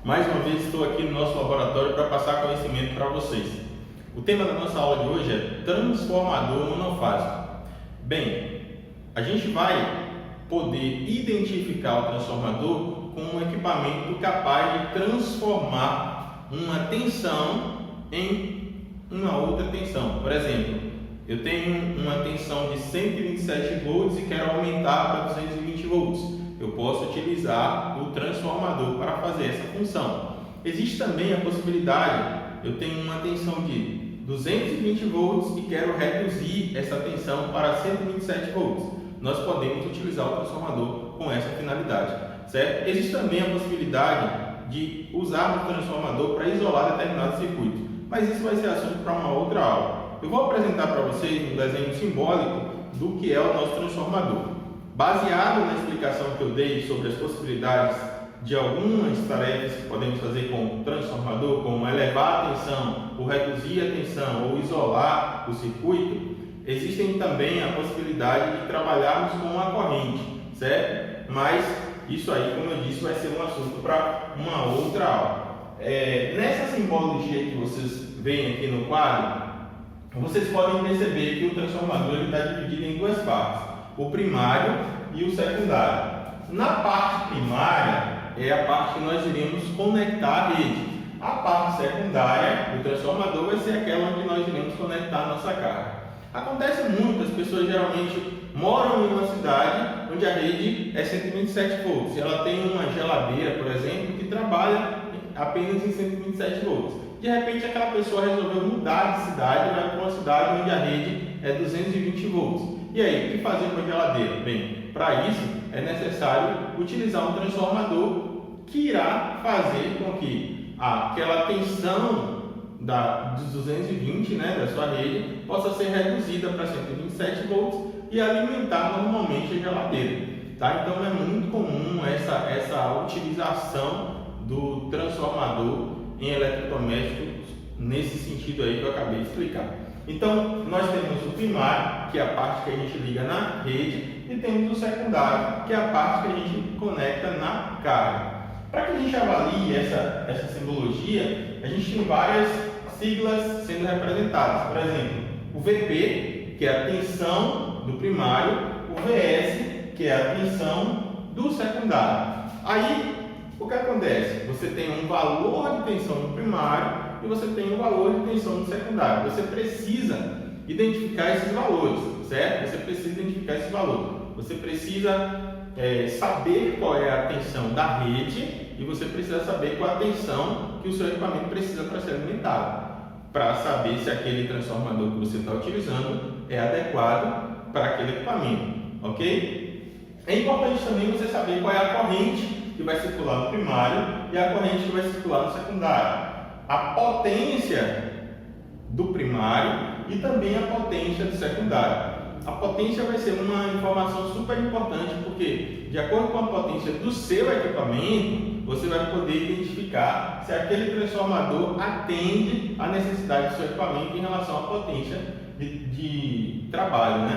Mais uma vez estou aqui no nosso laboratório para passar conhecimento para vocês. O tema da nossa aula de hoje é transformador monofásico. Bem, a gente vai poder identificar o transformador com um equipamento capaz de transformar uma tensão em uma outra tensão. Por exemplo, eu tenho uma tensão de 127 volts e quero aumentar para 220 volts. Eu posso utilizar o transformador para fazer essa função. Existe também a possibilidade, eu tenho uma tensão de 220 volts e quero reduzir essa tensão para 127 volts. Nós podemos utilizar o transformador com essa finalidade, certo? Existe também a possibilidade de usar o transformador para isolar determinado circuito, mas isso vai ser assunto para uma outra aula. Eu vou apresentar para vocês um desenho simbólico do que é o nosso transformador. Baseado na explicação que eu dei sobre as possibilidades de algumas tarefas que podemos fazer com o transformador, como elevar a tensão, ou reduzir a tensão, ou isolar o circuito, existem também a possibilidade de trabalharmos com a corrente, certo? Mas isso aí, como eu disse, vai ser um assunto para uma outra aula. Nessa simbologia que vocês veem aqui no quadro, vocês podem perceber que o transformador está dividido em duas partes, o primário e o secundário. Na parte primária é a parte que nós iremos conectar a rede. A parte secundária, o transformador, vai ser aquela onde nós iremos conectar a nossa carga. Acontece muito, as pessoas geralmente moram em uma cidade onde a rede é 127 volts. Ela tem uma geladeira, por exemplo, que trabalha apenas em 127 volts. De repente, aquela pessoa resolveu mudar de cidade e vai para uma cidade onde a rede é 220 volts. E aí, o que fazer com a geladeira? Bem, para isso é necessário utilizar um transformador que irá fazer com que aquela tensão dos 220, da sua rede, possa ser reduzida para 127 volts e alimentar normalmente a geladeira. Tá? Então é muito comum essa utilização do transformador em eletrodomésticos nesse sentido aí que eu acabei de explicar. Então, nós temos o primário, que é a parte que a gente liga na rede, e temos o secundário, que é a parte que a gente conecta na carga. Para que a gente avalie essa simbologia, a gente tem várias siglas sendo representadas. Por exemplo, o VP, que é a tensão do primário, o VS, que é a tensão do secundário. Aí, o que acontece? Você tem um valor de tensão no primário e você tem um valor de tensão no secundário. Você precisa identificar esses valores, certo? Você precisa identificar esses valores. Você precisa saber qual é a tensão da rede e você precisa saber qual é a tensão que o seu equipamento precisa para ser alimentado, para saber se aquele transformador que você está utilizando é adequado para aquele equipamento, ok? É importante também você saber qual é a corrente que vai circular no primário e a corrente que vai circular no secundário, a potência do primário e também a potência do secundário. A potência vai ser uma informação super importante porque, de acordo com a potência do seu equipamento, você vai poder identificar se aquele transformador atende à necessidade do seu equipamento em relação à potência de trabalho,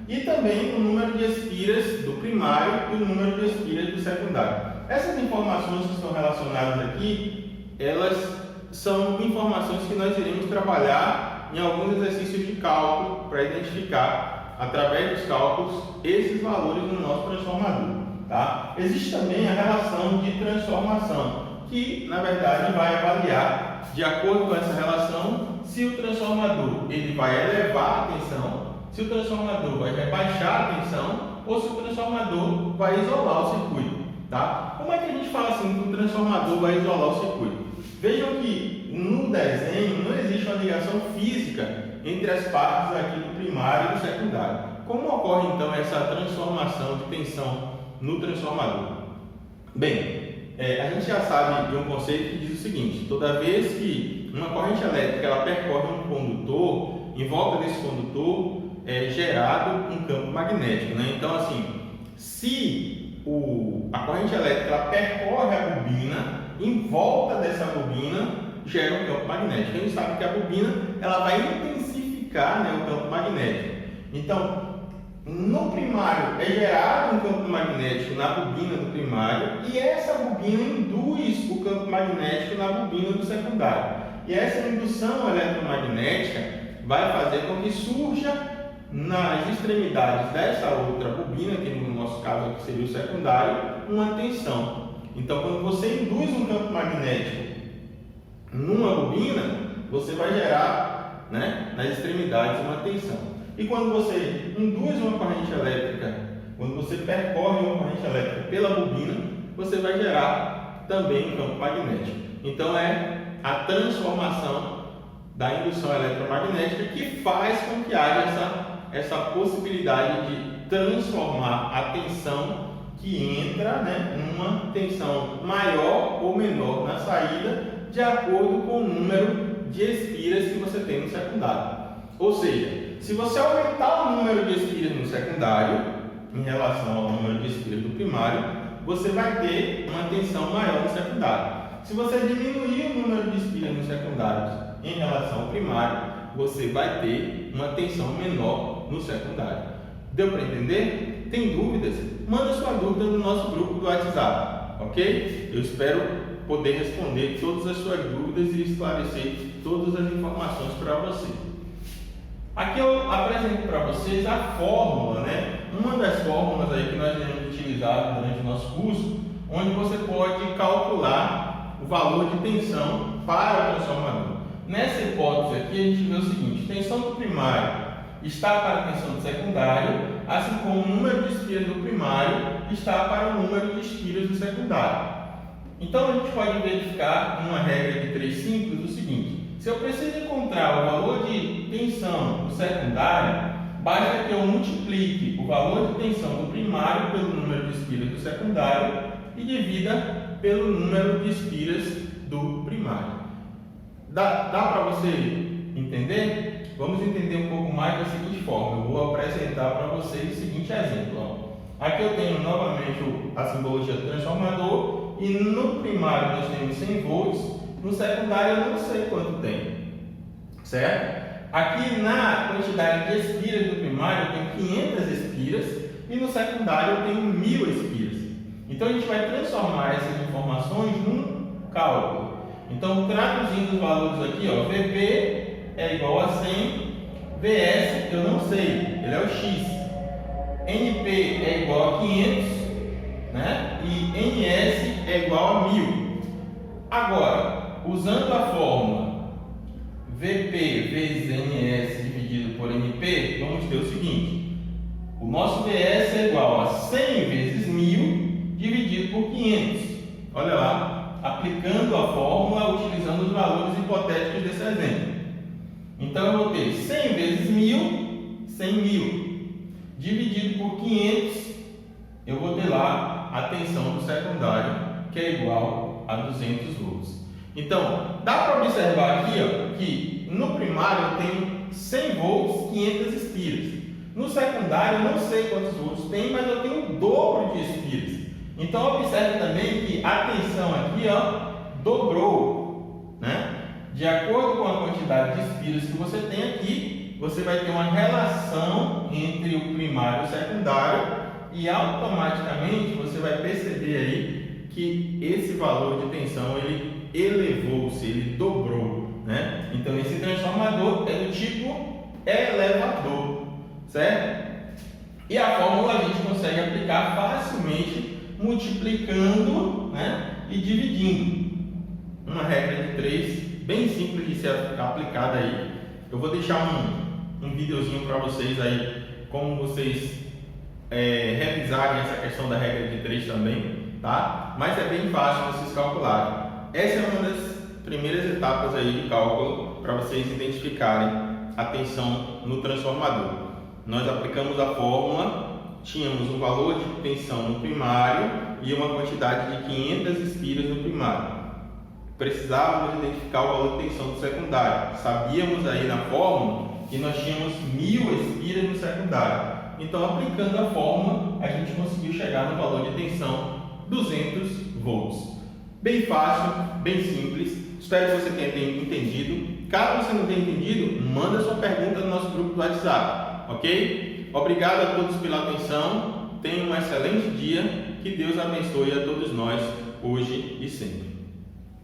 E também o número de espiras do primário e o número de espiras do secundário. Essas informações que estão relacionadas aqui, elas são informações que nós iremos trabalhar em alguns exercícios de cálculo para identificar, através dos cálculos, esses valores no nosso transformador. Tá? Existe também a relação de transformação, que na verdade vai avaliar, de acordo com essa relação, se o transformador ele vai elevar a tensão, se o transformador vai rebaixar a tensão ou se o transformador vai isolar o circuito. Tá? Como é que a gente fala assim que o transformador vai isolar o circuito? Vejam que no desenho não existe uma ligação física entre as partes aqui do primário e do secundário. Como ocorre então essa transformação de tensão no transformador? Bem, a gente já sabe de um conceito que diz o seguinte: toda vez que uma corrente elétrica ela percorre um condutor, em volta desse condutor é gerado um campo magnético. Então assim, se a corrente elétrica ela percorre a bobina, em volta dessa bobina gera um campo magnético. A gente sabe que a bobina ela vai intensificar o campo magnético. Então, no primário é gerado um campo magnético na bobina do primário e essa bobina induz o campo magnético na bobina do secundário. E essa indução eletromagnética vai fazer com que surja nas extremidades dessa outra bobina, que no nosso caso aqui seria o secundário, uma tensão. Então, quando você induz um campo magnético numa bobina, você vai gerar, nas extremidades uma tensão. E quando você induz uma corrente elétrica, quando você percorre uma corrente elétrica pela bobina, você vai gerar também um campo magnético. Então, é a transformação da indução eletromagnética que faz com que haja essa possibilidade de transformar a tensão que entra, numa tensão maior ou menor na saída, de acordo com o número de espiras que você tem no secundário. Ou seja, se você aumentar o número de espiras no secundário em relação ao número de espiras do primário, você vai ter uma tensão maior no secundário. Se você diminuir o número de espiras no secundário em relação ao primário, você vai ter uma tensão menor no secundário. Deu para entender? Tem dúvidas? Manda sua dúvida no nosso grupo do WhatsApp, ok? Eu espero poder responder todas as suas dúvidas e esclarecer todas as informações para você. Aqui eu apresento para vocês a fórmula, uma das fórmulas aí que nós temos utilizado durante o nosso curso, onde você pode calcular o valor de tensão para o transformador. Nessa hipótese aqui, a gente vê o seguinte: tensão do primário está para a tensão do secundário, assim como o número de espiras do primário está para o número de espiras do secundário. Então, a gente pode verificar uma regra de 3 simples o seguinte: se eu preciso encontrar o valor de tensão do secundário, basta que eu multiplique o valor de tensão do primário pelo número de espiras do secundário e divida pelo número de espiras do primário. Dá para você entender? Vamos entender um pouco mais da seguinte forma. Eu vou apresentar para vocês o seguinte exemplo. Aqui eu tenho novamente a simbologia do transformador e no primário nós temos 100 volts, no secundário eu não sei quanto tem, certo? Aqui na quantidade de espiras do primário eu tenho 500 espiras e no secundário eu tenho 1000 espiras. Então a gente vai transformar essas informações num cálculo. Então, traduzindo os valores aqui, VP é igual a 100, VS eu não sei, ele é o X, NP é igual a 500, e NS é igual a 1000. Agora, usando a fórmula VP vezes NS dividido por NP, vamos ter o seguinte: o nosso VS é igual a 100 vezes 1000 dividido por 500. Olha lá, aplicando a fórmula, utilizando os valores hipotéticos desse exemplo. Então, eu vou ter 100 vezes 1000, 100 mil, dividido por 500, eu vou ter lá a tensão do secundário, que é igual a 200 volts. Então, dá para observar aqui que no primário eu tenho 100 volts, 500 espiras. No secundário, eu não sei quantos volts tem, mas eu tenho o dobro de espiras. Então, observe também que a tensão aqui dobrou, De acordo com a quantidade de espiras que você tem aqui, você vai ter uma relação entre o primário e o secundário e automaticamente você vai perceber aí que esse valor de tensão ele elevou-se, ele dobrou, Então, esse transformador é do tipo elevador, certo? E a fórmula a gente consegue aplicar facilmente multiplicando, e dividindo. Uma regra de 3, bem simples de ser aplicada aí. Eu vou deixar um videozinho para vocês aí, como vocês revisarem essa questão da regra de 3 também, tá? Mas é bem fácil vocês calcularem. Essa é uma das primeiras etapas aí de cálculo para vocês identificarem a tensão no transformador. Nós aplicamos a fórmula. Tínhamos um valor de tensão no primário e uma quantidade de 500 espiras no primário. Precisávamos identificar o valor de tensão do secundário. Sabíamos aí na fórmula que nós tínhamos 1000 espiras no secundário. Então, aplicando a fórmula, a gente conseguiu chegar no valor de tensão 200 volts. Bem fácil, bem simples. Espero que você tenha entendido. Caso você não tenha entendido, manda sua pergunta no nosso grupo do WhatsApp, ok? Obrigado a todos pela atenção, tenham um excelente dia, que Deus abençoe a todos nós, hoje e sempre.